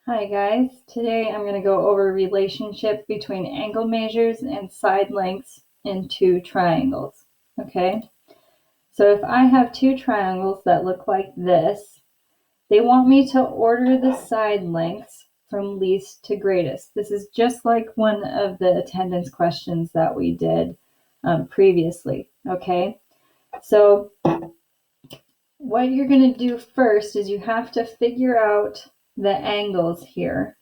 Hi guys, today I'm going to go over relationship between angle measures and side lengths in two triangles. Okay, so if I have two triangles that look like this, they want me to order the side lengths from least to greatest. This is just like one of the attendance questions that we did previously. Okay, so what you're going to do first is you have to figure out the angles here.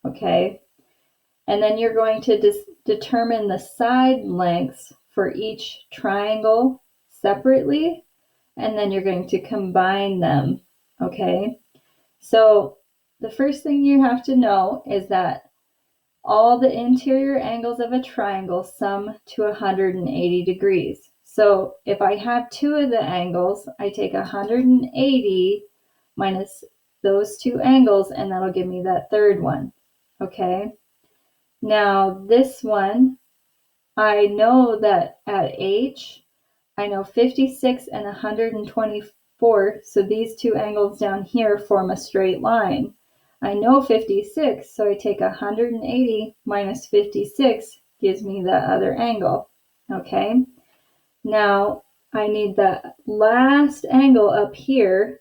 Okay, and then you're going to determine the side lengths for each triangle separately, and then you're going to combine them. Okay, so the first thing you have to know is that all the interior angles of a triangle sum to 180 degrees. So if I have two of the angles, I take 180 minus those two angles, and that'll give me that third one. Okay, now this one, I know that at H, I know 56 and 124, so these two angles down here form a straight line. I know 56, so I take 180 minus 56 gives me the other angle. Okay, now I need the last angle up here,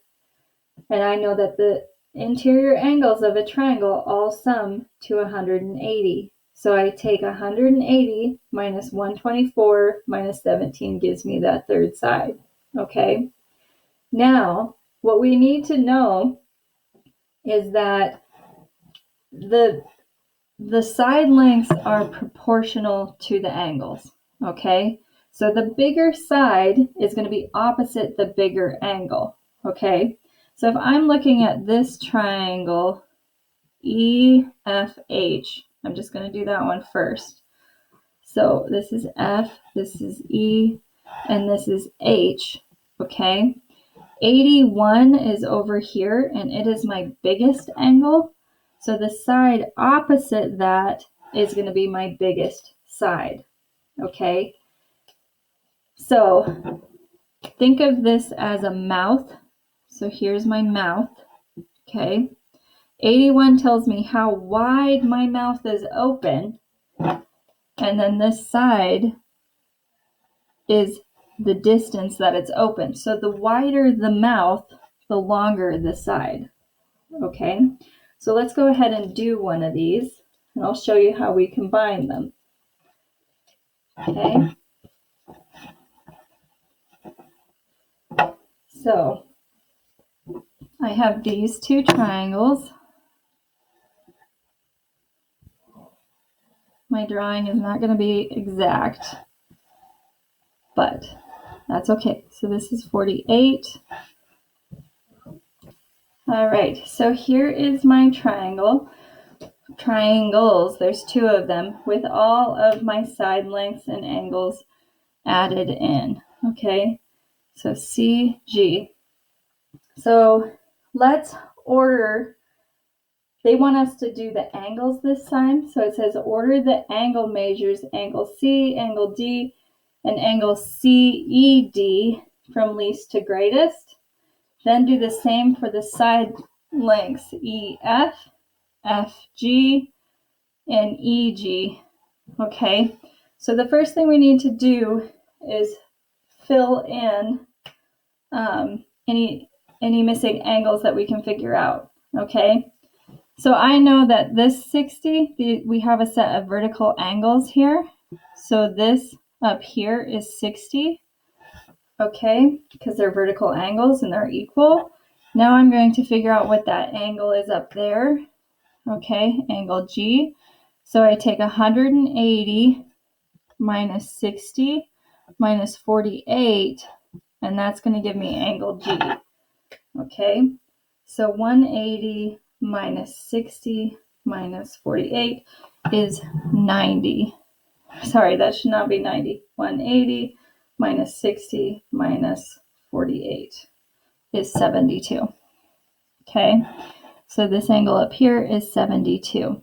and I know that the interior angles of a triangle all sum to 180. So I take 180 minus 124 minus 17 gives me that third side. Okay, now what we need to know is that the side lengths are proportional to the angles. Okay, so the bigger side is going to be opposite the bigger angle. Okay, so if I'm looking at this triangle EFH, I'm just going to do that one first. So this is F, this is E, and this is H. Okay, 81 is over here, and it is my biggest angle. So the side opposite that is going to be my biggest side. Okay, so think of this as a mouth. So here's my mouth. Okay, 81 tells me how wide my mouth is open, and then this side is the distance that it's open. So the wider the mouth, the longer the side. Okay, so let's go ahead and do one of these, and I'll show you how we combine them. Okay, so I have these two triangles. My drawing is not going to be exact, but that's okay. So this is 48. All right, so here is my triangles. There's two of them with all of my side lengths and angles added in. Okay, so CG. So let's order. They want us to do the angles this time. So it says order the angle measures, angle C, angle D, and angle CED from least to greatest. Then do the same for the side lengths EF, FG, and EG. Okay, so the first thing we need to do is fill in any missing angles that we can figure out. Okay, so I know that this 60, we have a set of vertical angles here. So this up here is 60. Okay, because they're vertical angles and they're equal. Now I'm going to figure out what that angle is up there. Okay, angle G. So I take 180 minus 60 minus 48, and that's going to give me angle G. Okay, so 180 minus 60 minus 48 is 90. Sorry, that should not be 90. 180 minus 60 minus 48 is 72. Okay, so this angle up here is 72.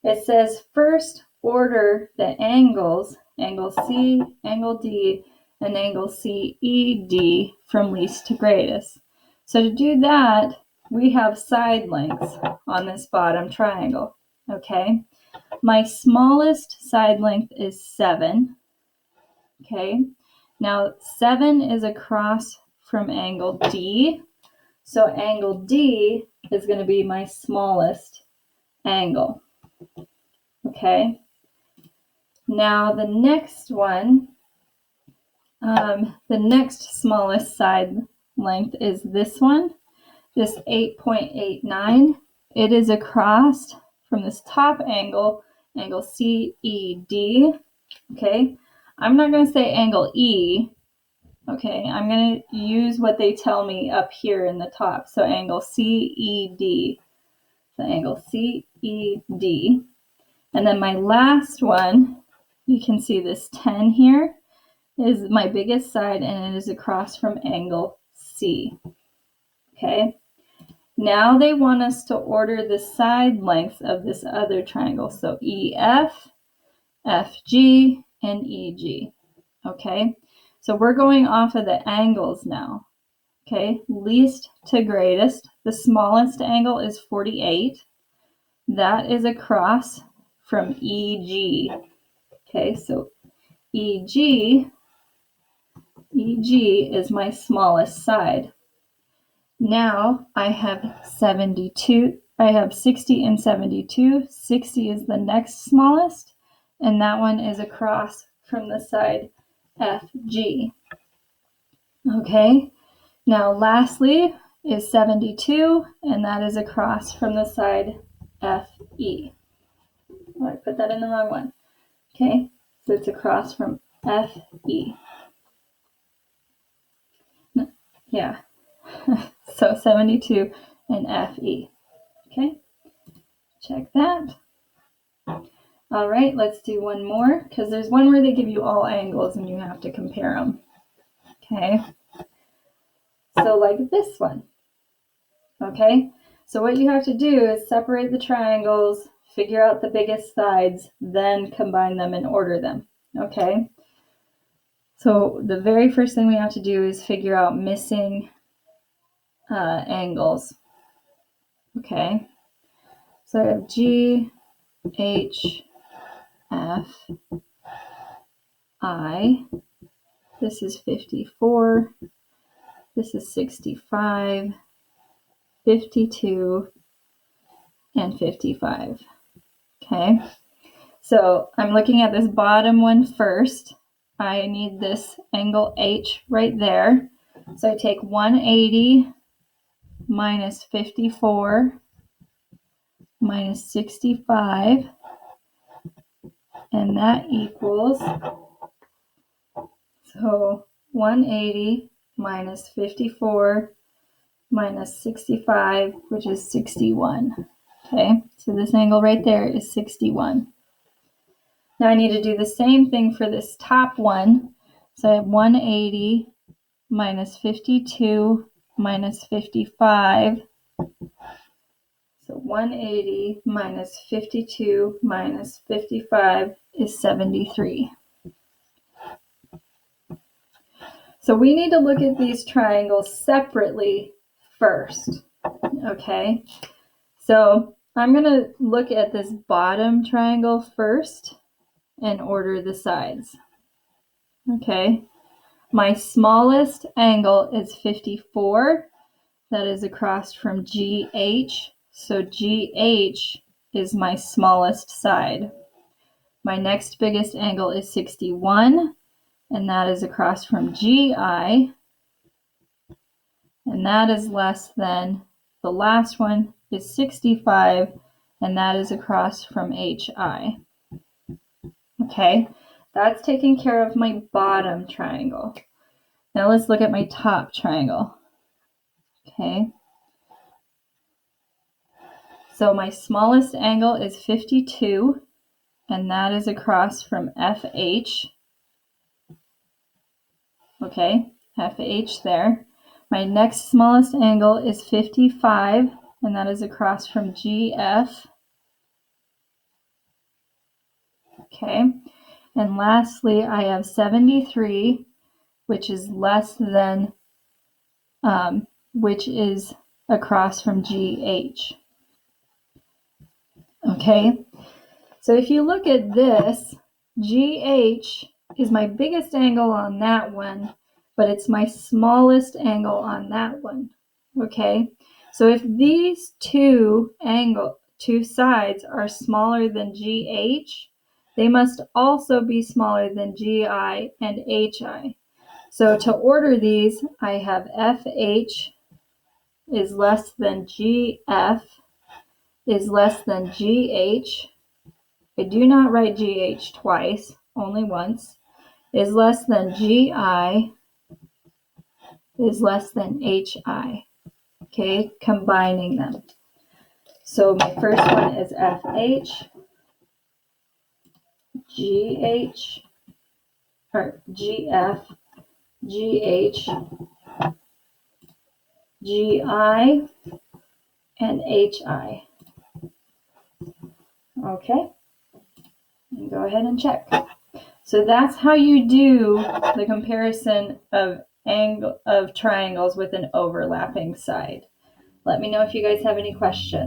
It says first order the angles, angle C, angle D, and angle CED from least to greatest. So to do that, we have side lengths on this bottom triangle, okay? My smallest side length is 7, okay? Now 7 is across from angle D, so angle D is going to be my smallest angle, okay? Now the next one, the next smallest side length is this one, this 8.89. It is across from this top angle, angle CED, okay? I'm not going to say angle E, okay? I'm going to use what they tell me up here in the top. So angle CED, so angle CED. And then my last one, you can see this 10 here, is my biggest side, and it is across from angle C, okay? Now they want us to order the side lengths of this other triangle. So EF, FG, and EG. Okay, so we're going off of the angles now. Okay, least to greatest. The smallest angle is 48. That is across from EG. Okay, so EG is my smallest side. Now I have 72. I have 60 and 72. 60 is the next smallest, and that one is across from the side FG. Okay, now lastly is 72, and that is across from the side FE. Oh, I put that in the wrong one. Okay, so it's across from FE. Yeah, so 72 and FE. Okay, check that. All right, let's do one more, because there's one where they give you all angles and you have to compare them. Okay, so like this one. Okay, so what you have to do is separate the triangles, figure out the biggest sides, then combine them and order them. Okay, so the very first thing we have to do is figure out missing angles. Okay, so I have G, H, F, I. This is 54. This is 65, 52, and 55. Okay, so I'm looking at this bottom one first. I need this angle H right there. So I take 180 minus 54 minus 65, and that equals, so 180 minus 54 minus 65, which is 61. Okay, so this angle right there is 61. Now I need to do the same thing for this top one. So I have 180 minus 52 minus 55. So 180 minus 52 minus 55 is 73. So we need to look at these triangles separately first. Okay, so I'm going to look at this bottom triangle first and order the sides. Okay, my smallest angle is 54. That is across from GH. So GH is my smallest side. My next biggest angle is 61, and that is across from GI. And that is less than the last one is 65, and that is across from HI. Okay, that's taking care of my bottom triangle. Now let's look at my top triangle. Okay, so my smallest angle is 52, and that is across from FH. Okay, FH there. My next smallest angle is 55, and that is across from GF. Okay, and lastly, I have 73, which is less than, which is across from GH. Okay, so if you look at this, GH is my biggest angle on that one, but it's my smallest angle on that one. Okay, so if these two sides are smaller than GH, they must also be smaller than GI and HI. So to order these, I have FH is less than GF is less than GH. I do not write GH twice, only once. Is less than GI is less than HI. Okay, combining them. So my first one is FH, GH, or GF, GH, GI, and HI. Okay, and go ahead and check. So that's how you do the comparison of triangles with an overlapping side. Let me know if you guys have any questions.